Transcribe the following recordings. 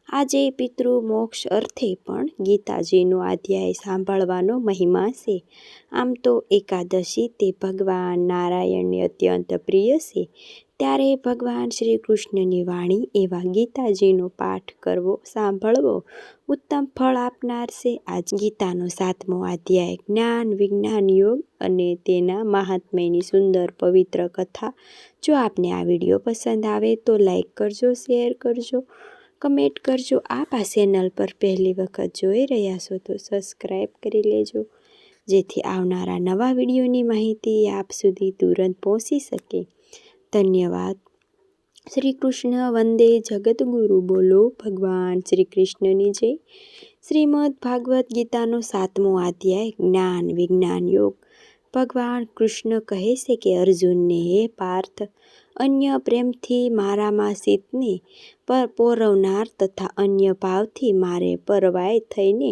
આજે પિતૃ મોક્ષ અર્થે પણ ગીતાજીનો અધ્યાય સાંભળવાનો મહિમા છે. આમ તો એકાદશી તે ભગવાન નારાયણને અત્યંત પ્રિય છે. ત્યારે ભગવાન શ્રી કૃષ્ણની વાણી એવા ગીતાજીનો પાઠ કરવો, સાંભળવો ઉત્તમ ફળ આપનાર છે. આજ ગીતાનો 7મો અધ્યાય જ્ઞાન વિજ્ઞાન યોગ અને તેના મહાત્મ્યની સુંદર પવિત્ર કથા. જો આપને આ વિડીયો પસંદ આવે તો લાઈક કરજો, શેર કરજો, કમેન્ટ કરજો. આપ આ ચેનલ પર પહેલી વખત જોઈ રહ્યા છો તો સબસ્ક્રાઈબ કરી લેજો, જેથી આવનારા નવા વિડીયોની માહિતી આપ સુધી તુરંત પહોંચી શકે. ધન્યવાદ. શ્રી કૃષ્ણ વંદે જગતગુરુ. બોલો ભગવાન શ્રી કૃષ્ણની જય. શ્રીમદ ભાગવત ગીતાનો 7મો અધ્યાય જ્ઞાન વિજ્ઞાન યોગ. ભગવાન કૃષ્ણ કહે છે કે અર્જુનને, હે પાર્થ, અન્ય પ્રેમથી મારામાં ચિત્તને પોરવનાર તથા અન્ય ભાવથી મારે પરવાય થઈને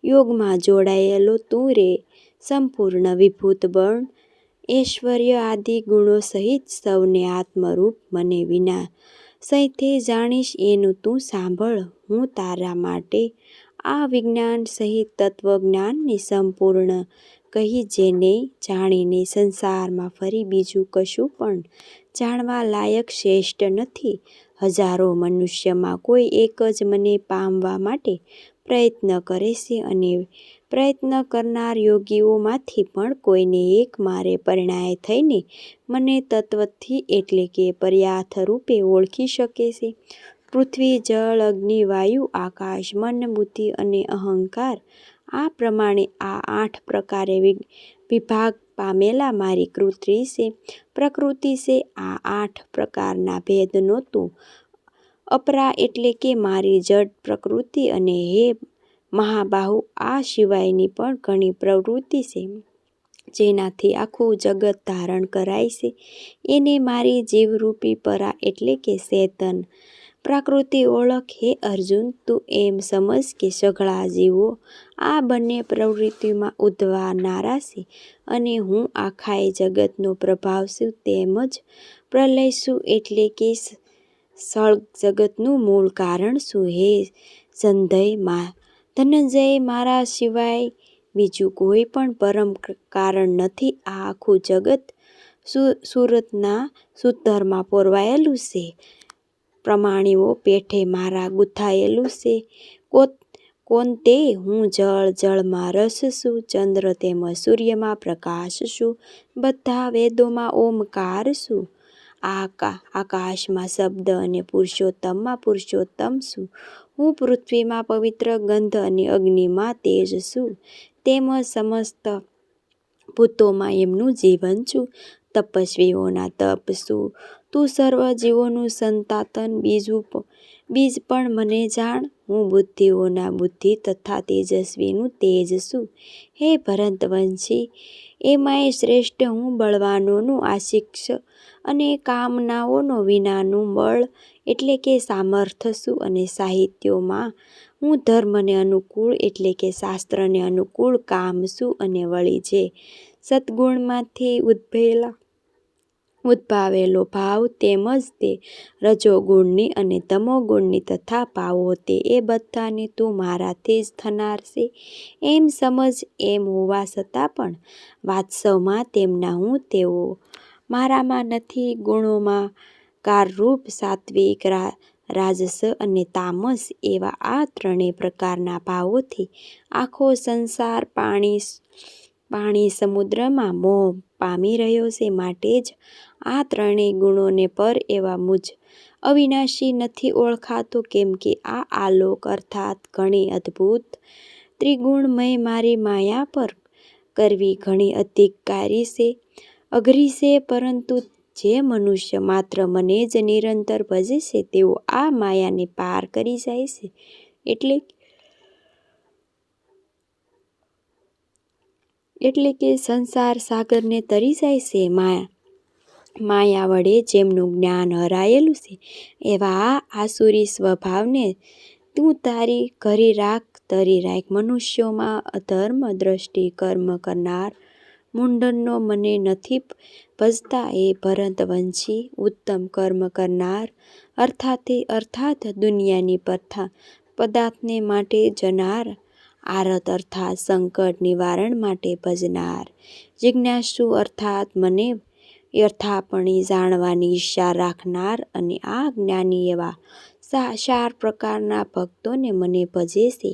યોગમાં જોડાયેલો તું રે સંપૂર્ણ વિભૂત બળ ઐશ્વર્ય આદિ ગુણો સહિત સૌને આત્મરૂપ મને વિના સૈતે જાણીશ એનું તું સાંભળ. હું તારા માટે આ વિજ્ઞાન સહિત તત્વજ્ઞાનને સંપૂર્ણ કહી, જેને જાણીને સંસારમાં ફરી બીજું કશું પણ જાણવા લાયક શ્રેષ્ઠ નથી. હજારો મનુષ્યમાં કોઈ એક જ મને પામવા માટે પ્રયત્ન કરે છે, અને પ્રયત્ન કરનાર યોગીઓમાંથી પણ કોઈને એક મારે પરિણય થઈને મને તત્વથી એટલે કે પર્યાર્થ રૂપે ઓળખી શકે છે. પૃથ્વી, જળ, અગ્નિ, વાયુ, આકાશ, મન, બુદ્ધિ અને અહંકાર આ પ્રમાણે આ 8 પ્રકારે વિભાગ પામેલા મારી પ્રકૃતિ છે. આ 8 પ્રકારના ભેદનો તું અપરા એટલે કે મારી જડ પ્રકૃતિ, અને હે મહાબાહુ, આ સિવાયની પણ ઘણી પ્રવૃત્તિ છે જેનાથી આખું જગત ધારણ કરાય છે. એને મારી જીવરૂપી પરા એટલે કે ચેતન પ્રકૃતિ ઓળખ. હે અર્જુન, તું એમ સમજ કે સઘળા જીવો આ બંને પ્રવૃત્તિમાં ઉદ્ભવનારા છે, અને હું આખાય જગતનો પ્રભાવ છું, તેમજ પ્રલય છું એટલે કે સળગ જગતનું મૂળ કારણ છું. હે ધનંજય, મારા સિવાય બીજું કોઈ પણ પરમ કારણ નથી. આ આખું જગત સુરતના સૂતરમાં પોરવાયેલું છે, પ્રાણીઓ પેઠે મારા ગૂંથાયેલું છે. કોનતે, હું જળ, જળમાં રસ છું, ચંદ્ર તેમજ સૂર્યમાં પ્રકાશ છું, બધા વેદોમાં ઓમકાર છું, આકાશમાં શબ્દ અને પુરુષોત્તમમાં પુરુષોત્તમ છું. હું પૃથ્વીમાં પવિત્ર ગંધ અને અગ્નિમાં તેજ છું, તેમજ સમસ્ત ભૂતોમાં એમનું જીવન છું. તપસ્વીઓના તપ છું. તું સર્વ જીવોનું સંતાન બીજ પણ મને જાણ. હું બુદ્ધિઓના બુદ્ધિ તથા તેજસ્વીનું તેજ છું. હે ભરતવંશી, એમાંય શ્રેષ્ઠ હું બળવાનોનું આશિષ અને કામનાઓનો વિનાનું બળ એટલે કે સામર્થ્ય છું. અને સાહિત્યોમાં હું ધર્મને અનુકૂળ એટલે કે શાસ્ત્રને અનુકૂળ કામ છું. અને વળી જે સદ્ગુણમાંથી ઉદ્ભાવેલો ભાવ, તેમજ તે રજોગુણની અને તમોગુણની તથા ભાવો તે એ બધાને તું મારાથી જ થનાર છે એમ સમજ. એમ હોવા છતાં પણ વાસ્તવમાં તેમના હું તેઓ મારામાં નથી. ગુણોમાં કારરૂપ સાત્વિક, રાજસ અને તામસ એવા આ 3 પ્રકારના ભાવોથી આખો સંસાર પાણી સમુદ્રમાં મોહ પામી રહ્યો છે. માટે જ આ 3 ગુણોને પર એવા મુજ અવિનાશી નથી ઓળખાતો, કેમ કે આ આલોક અર્થાત ઘણી અદ્ભુત ત્રિગુણમય મારી માયા પર કરવી ઘણી અઘરી છે. પરંતુ જે મનુષ્ય માત્ર મને જ નિરંતર ભજે છે, તેઓ આ માયાને પાર કરી જાય છે, એટલે કે સંસાર સાગરને તરી જાય છે. માયા વડે જેમનું જ્ઞાન હરાયેલું છે, એવા આ આસુરી સ્વભાવને તું તારી તરી રાખ. મનુષ્યોમાં અધર્મ દ્રષ્ટિ કર્મ કરનાર મુંડનનો મને નથી ભજતા એ ભરતવંશી ઉત્તમ કર્મ કરનાર અર્થાત દુનિયાની પદાર્થને માટે જનાર આરત અર્થાત સંકટ નિવારણ માટે ભજનાર જિજ્ઞાસુ અર્થાત મને યથાપણી જાણવાની ઈચ્છા રાખનાર અને આ જ્ઞાની એવા 4 પ્રકારના ભક્તોને મને ભજે છે.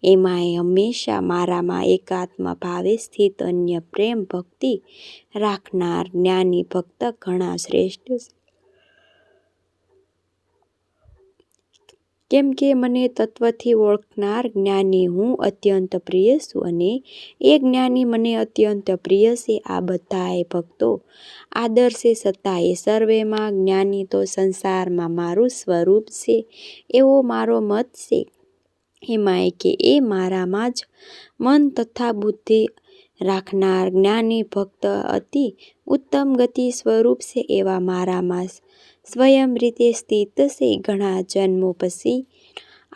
એમાંય હંમેશા મારામાં એકાત્મ ભાવે સ્થિત અન્ય પ્રેમ ભક્તિ રાખનાર જ્ઞાની ભક્ત ઘણા શ્રેષ્ઠ છે. કેમ કે મને તત્વથી ઓળખનાર જ્ઞાની હું અત્યંત પ્રિય છું અને એ જ્ઞાની મને અત્યંત પ્રિય છે. આ બધાએ ભક્તો આદર્શે છતાં એ સર્વેમાં જ્ઞાની તો સંસારમાં મારું સ્વરૂપ છે એવો મારો મત છે. એમાંય કે એ મારામાં જ મન તથા બુદ્ધિ રાખનાર જ્ઞાની ભક્ત અતિ ઉત્તમ ગતિ સ્વરૂપ છે એવા મારામાં સ્વયં રીતે સ્થિત છે. ઘણા જન્મો પછી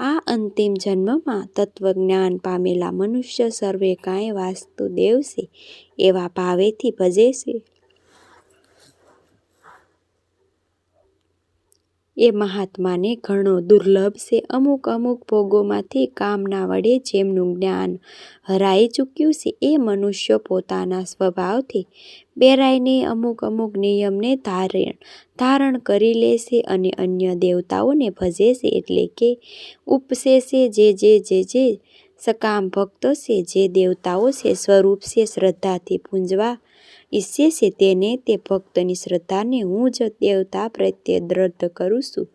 આ અંતિમ જન્મમાં તત્વજ્ઞાન પામેલા મનુષ્ય સર્વે કાંઈ વાસુદેવ છે એવા ભાવેથી ભજે છે. એ મહાત્માને ઘણો દુર્લભ છે. અમુક ભોગોમાંથી કામના વડે જેમનું જ્ઞાન હરાઈ ચૂક્યું છે એ મનુષ્યો પોતાના સ્વભાવથી બેરાઈને અમુક નિયમને ધારણ કરી લે છે અને અન્ય દેવતાઓને ભજે છે. એટલે કે ઉપસે છે. જે સકામ ભક્તો છે, જે દેવતાઓ છે સ્વરૂપ છે શ્રદ્ધાથી પૂજવા ઈચ્છે છે તેને તે ભક્તની શ્રદ્ધાને હું જ દેવતા પ્રત્યે દ્રઢ કરું છું.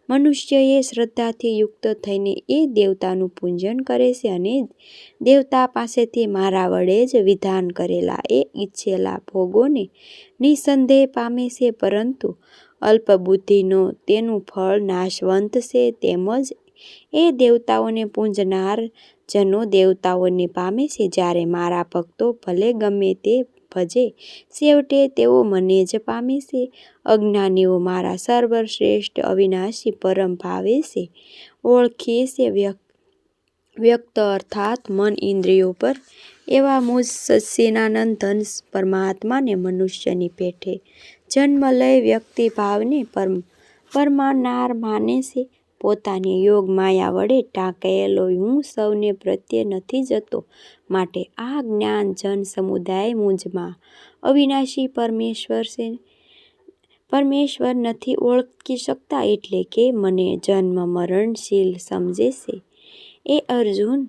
મનુષ્યએ શ્રદ્ધાથી યુક્ત થઈને એ દેવતાનું પૂજન કરે છે અને દેવતા પાસેથી મારા વડે જ વિધાન કરેલા એ ઈચ્છેલા ભોગોને નિસંદેહ પામે છે. પરંતુ અલ્પબુદ્ધિનો તેનું ફળ નાશવંત છે. તેમજ એ દેવતાઓને પૂજનાર જનો દેવતાઓને પામે છે. જ્યારે મારા ભક્તો ભલે ગમે તે ભજે છેવટે તેઓ મને જ પામે છે. અજ્ઞાનીઓ મારા સર્વશ્રેષ્ઠ અવિનાશી પરમ ભાવે છે ઓળખે છે. વ્યક્ત અર્થાત મન ઇન્દ્રિયો પર એવા મુજ સચ્ચિદાનંદ પરમાત્માને મનુષ્યની પેઠે જન્મ લઈ વ્યક્તિભાવને પરમાનાર માને છે. પોતાની યોગ માયા વડે ટાંકાયેલો હું સૌને પ્રત્યે નથી જતો. માટે આ જ્ઞાન જન સમુદાય મુજમાં અવિનાશી પરમેશ્વર નથી ઓળખી શકતા. એટલે કે મને જન્મ મરણશીલ સમજે છે. એ અર્જુન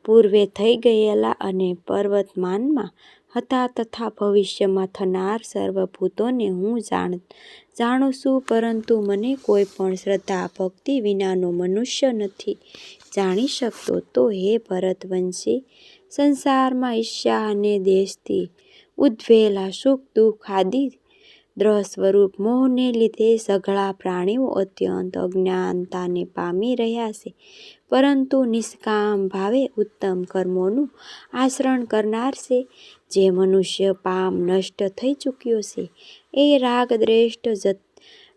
પૂર્વે થઈ ગયેલા અને વર્તમાનમાં હતા તથા ભવિષ્યમાં થનાર સર્વભૂતોને હું જાણું છું. પરંતુ મને કોઈ પણ શ્રદ્ધા ભક્તિ વિનાનો મનુષ્ય નથી જાણી શકતો. તો હે ભરતવંશી, સંસારમાં ઈર્ષ્યા અને દ્વેષથી ઉદ્ભવેલા સુખ દુઃખ આદિ દ્રહ સ્વરૂપ મોહને લીધે સઘળા પ્રાણીઓ અત્યંત અજ્ઞાનતાને પામી રહ્યા છે. પરંતુ નિષ્કામ ભાવે ઉત્તમ કર્મોનું આચરણ કરનાર છે જે મનુષ્ય પામ નષ્ટ થઈ ચૂક્યો છે. એ રાગ દ્વેષ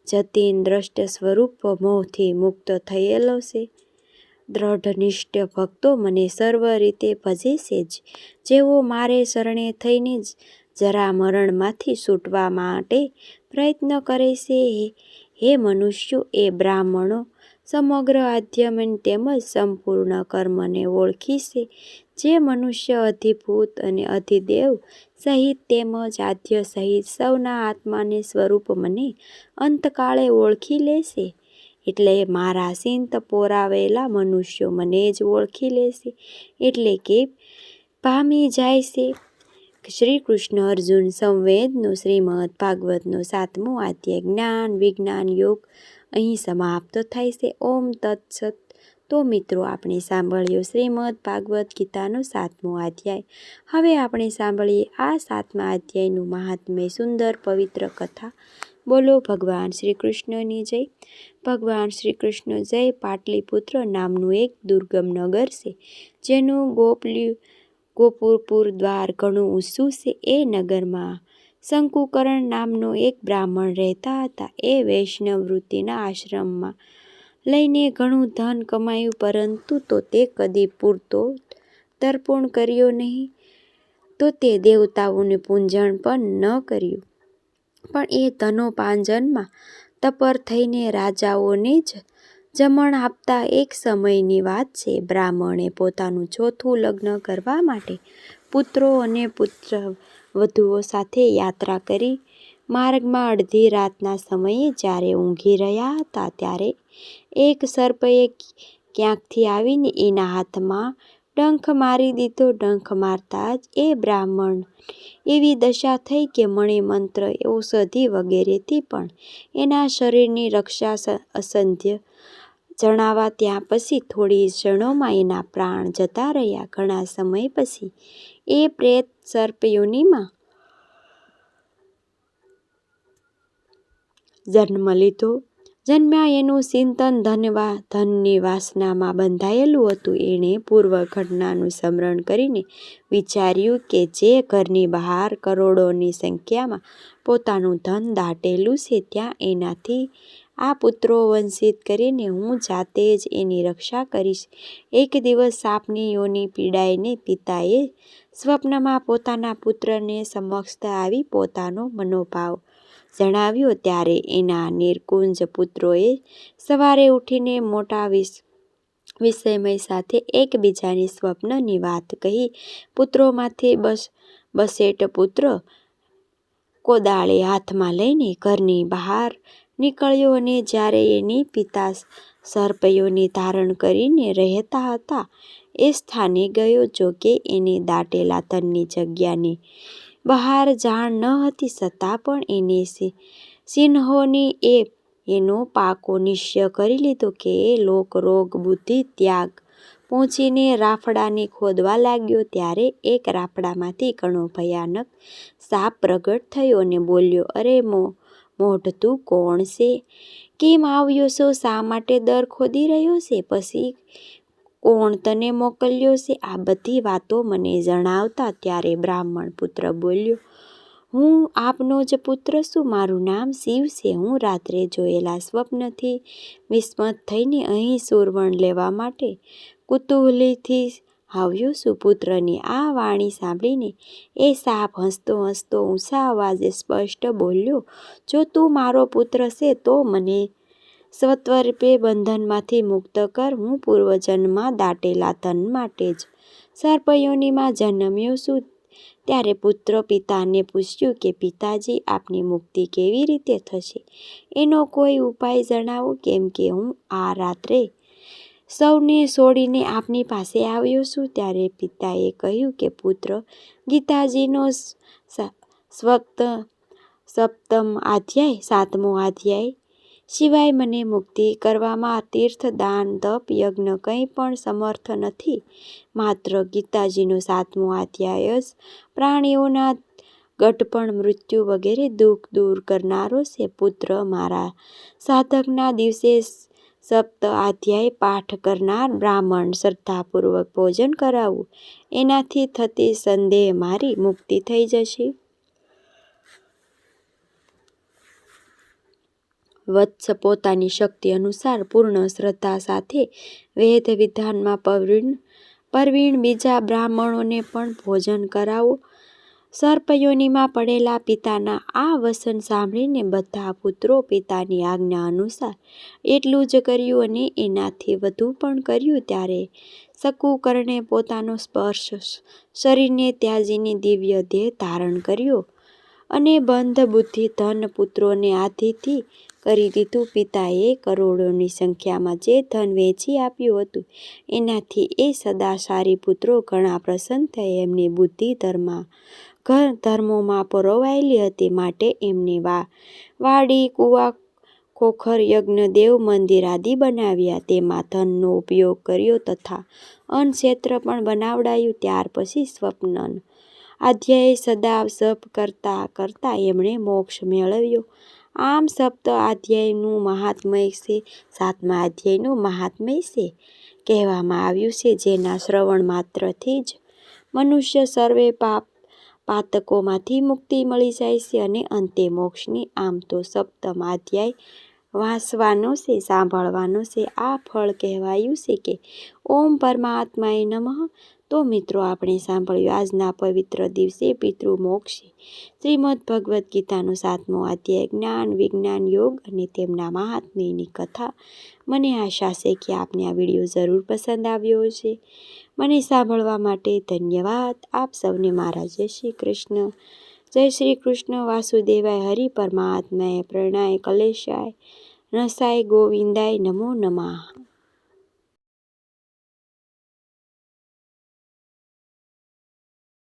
જતીન દ્રષ્ટ સ્વરૂપ મોહથી મુક્ત થયેલો છે. દ્રઢનિષ્ઠ ભક્તો મને સર્વ રીતે ભજે છે. જેઓ મારે શરણે થઈને જરા મરણમાંથી છૂટવા માટે પ્રયત્ન કરે છે. હે મનુષ્યો, એ બ્રાહ્મણો સમગ્ર આધ્યાત્મ તેમજ સંપૂર્ણ કર્મને ઓળખી છે. જે મનુષ્ય અધિભૂત અને અધિદેવ સહિત તેમજ આદ્ય સહિત સૌના આત્માને સ્વરૂપ મને અંતકાળે ઓળખી લે છે. એટલે મારા ચિંત પોરાવેલા મનુષ્યો મને જ ઓળખી લે છે. એટલે કે પામી જાય છે. શ્રી કૃષ્ણ અર્જુન સંવેદનો શ્રીમદ્ ભાગવતનો 7મો અધ્યાય જ્ઞાન વિજ્ઞાન યોગ અહીં સમાપ્ત થાય છે. ઓમ તત્સત. તો મિત્રો, આપણે સાંભળ્યો શ્રીમદ્ ભાગવત ગીતાનો 7મો અધ્યાય. હવે આપણે સાંભળીએ આ 7મા અધ્યાયનું મહાત્મ્ય સુંદર પવિત્ર કથા. બોલો ભગવાન શ્રી કૃષ્ણની જય. ભગવાન શ્રી કૃષ્ણ જય. પાટલીપુત્ર નામનું એક દુર્ગમ નગર છે જેનું ગોપુર દ્વાર ઘણું ઊંચું છે. એ નગરમાં શંકુકરણ નામનો એક બ્રાહ્મણ રહેતા હતા. એ વૈષ્ણવ વૃત્તિના આશ્રમમાં લઈને ઘણું ધન કમાયું, પરંતુ તો તે કદી પૂરતો તર્પણ કર્યો નહીં. તો તે દેવતાઓને પૂંજન પણ ન કર્યું, પણ એ ધનોપાર્જનમાં તત્પર થઈને રાજાઓને જ જમણ આપતા. એક સમયની વાત છે. બ્રાહ્મણે પોતાનું ચોથું લગ્ન કરવા માટે પુત્રો અને પુત્રવધુઓ સાથે યાત્રા કરી. માર્ગમાં અડધી રાતના સમયે જ્યારે ઊંઘી રહ્યા હતા, ત્યારે એક સર્પએ ક્યાંકથી આવીને એના હાથમાં ડંખ મારી દીધો. ડંખ મારતા જ એ બ્રાહ્મણ એવી દશા થઈ કે મણિમંત્ર, ઔષધિ વગેરેથી પણ એના શરીરની રક્ષા અસંધ્ય જણાવા. ત્યાં પછી થોડી ક્ષણોમાં એના પ્રાણ જતા રહ્યા. ઘણા સમય પછી એ પ્રેત સર્પયોનિમાં જન્મ લીધો. જન્મ્યા એનું ચિંતન ધનની વાસનામાં બંધાયેલું હતું. એણે પૂર્વ ઘટનાનું સ્મરણ કરીને વિચાર્યું કે જે ઘરની બહાર કરોડોની સંખ્યામાં પોતાનું ધન દાટેલું છે, ત્યાં એનાથી આ પુત્રો વંચિત કરીને હું જાતે જ એની રક્ષા કરીશ. એક દિવસ સાપની યોનિ પીડાઈને પિતાએ સ્વપ્નમાં પોતાના પુત્રને સમક્ષ આવી પોતાનો મનોભાવ જણાવ્યો. ત્યારે એના નિર્કુંજ પુત્રોએ સવારે ઉઠીને મોટા વિસ્મય સાથે એકબીજાની સ્વપ્નની વાત કહી. પુત્રોમાંથી બસેટ પુત્ર કોદાળી હાથમાં લઈને ઘરની બહાર નીકળ્યો અને જ્યારે એની પિતા સર્પયોનિ ધારણ કરીને રહેતા હતા એ સ્થાને ગયો. જોકે એને દાટેલા ધનની જગ્યાની બહાર જાણ ન હતી, છતાં પણ એને સિંહોની એનો પાકો નિશ્ચય કરી લીધો કે એ રોગ બુદ્ધિ ત્યાગ પહોંચીને રાફડાને ખોદવા લાગ્યો. ત્યારે એક રાફડામાંથી ઘણો ભયાનક સાપ પ્રગટ થયો અને બોલ્યો, અરે મોઢ, તું કોણ છે? કેમ આવ્યો છો? શા માટે દર ખોદી રહ્યો છે? પછી કોણ તને મોકલ્યો છે? આ બધી વાતો મને જણાવતા. ત્યારે બ્રાહ્મણ પુત્ર બોલ્યો, હું આપનો જ પુત્ર છું. મારું નામ શિવ છે. હું રાત્રે જોયેલા સ્વપ્નથી વિસ્મત થઈને અહીં સુરવણ લેવા માટે કુતૂહલથી આવ્યો છું. પુત્રની આ વાણી સાંભળીને એ સાપ હસતો હસતો ઊંચા અવાજે સ્પષ્ટ બોલ્યો, જો તું મારો પુત્ર છે તો મને સ્વત્વરૂપે બંધનમાંથી મુક્ત કર. હું પૂર્વજન્મમાં દાટેલા ધન માટે જ સર્પયોનિમાં જન્મ્યો છું. ત્યારે પુત્ર પિતાને પૂછ્યું કે પિતાજી, આપની મુક્તિ કેવી રીતે થશે? એનો કોઈ ઉપાય જણાવો, કેમ કે હું આ રાત્રે સૌને છોડીને આપની પાસે આવ્યો છું. ત્યારે પિતાએ કહ્યું કે પુત્ર, ગીતાજીનો સાતમો અધ્યાય સિવાય મને મુક્તિ કરવામાં તીર્થ, દાન, તપ, યજ્ઞ કંઈ પણ સમર્થ નથી. માત્ર ગીતાજીનો 7મો અધ્યાય જ પ્રાણીઓના ગઢપણ, મૃત્યુ વગેરે દુઃખ દૂર કરનારો છે. પુત્ર, મારા સાધકના દિવસે 7 અધ્યાય પાઠ કરનાર બ્રાહ્મણ શ્રદ્ધાપૂર્વક ભોજન કરાવવું, એનાથી થતી સંદેહ મારી મુક્તિ થઈ જશે. વત્સ, પોતાની શક્તિ અનુસાર પૂર્ણ શ્રદ્ધા સાથે વેદ વિધાનમાં પ્રવીણ બીજા બ્રાહ્મણોને પણ ભોજન કરાવો. સર્પયોનિમાં પડેલા પિતાના આ વચન સાંભળીને બધા પુત્રો પિતાની આજ્ઞા અનુસાર એટલું જ કર્યું અને એનાથી વધુ પણ કર્યું. ત્યારે શકુકર્ણે પોતાનો સ્પર્શ શરીરને ત્યાજીને દિવ્ય દેહ ધારણ કર્યો અને બંધ બુદ્ધિ ધન પુત્રોને આધિથી કરી દીધું. પિતાએ કરોડોની સંખ્યામાં જે ધન વેચી આપ્યું હતું, એનાથી એ સદાચારી પુત્રો ઘણા પ્રસન્ન થયા. એમની બુદ્ધિ ધર્મોમાં પરોવાયેલી હતી, માટે એમને વાડી, કુવા, ખોખર, યજ્ઞ, દેવ મંદિર આદિ બનાવ્યા. તેમાં ધનનો ઉપયોગ કર્યો તથા અન્નક્ષેત્ર પણ બનાવડાયું. ત્યાર પછી સ્વપ્ન અધ્યાય સદા જપ કરતા કરતા એમણે મોક્ષ મેળવ્યો. આમ 7 અધ્યાયનું મહાત્મય છે. 7મા અધ્યાયનું મહાત્મય છે કહેવામાં આવ્યું છે, જેના શ્રવણ માત્રથી જ મનુષ્ય સર્વે પાતકોમાંથી મુક્તિ મળી જાય છે અને અંતે મોક્ષની. આમ તો 7મ અધ્યાય વાંચવાનો છે, સાંભળવાનો છે. આ ફળ કહેવાયું છે કે ઓમ પરમાત્માએ નમઃ. તો મિત્રો, આપણે સાંભળ્યું આજના પવિત્ર દિવસે પિતૃમોક્ષ. શ્રીમદ્ ભગવદ્ ગીતાનો 7મો અધ્યાય જ્ઞાન વિજ્ઞાન યોગ અને તેમના મહાત્મ્યની કથા. મને આશા છે કે આપને આ વિડીયો જરૂર પસંદ આવ્યો હશે. મને સાંભળવા માટે ધન્યવાદ. આપ સૌને મારા જય શ્રી કૃષ્ણ. જય શ્રી કૃષ્ણ વાસુદેવાય હરિ પરમાત્માય પ્રણય કલેશાય રસાય ગોવિંદાય નમો નમઃ.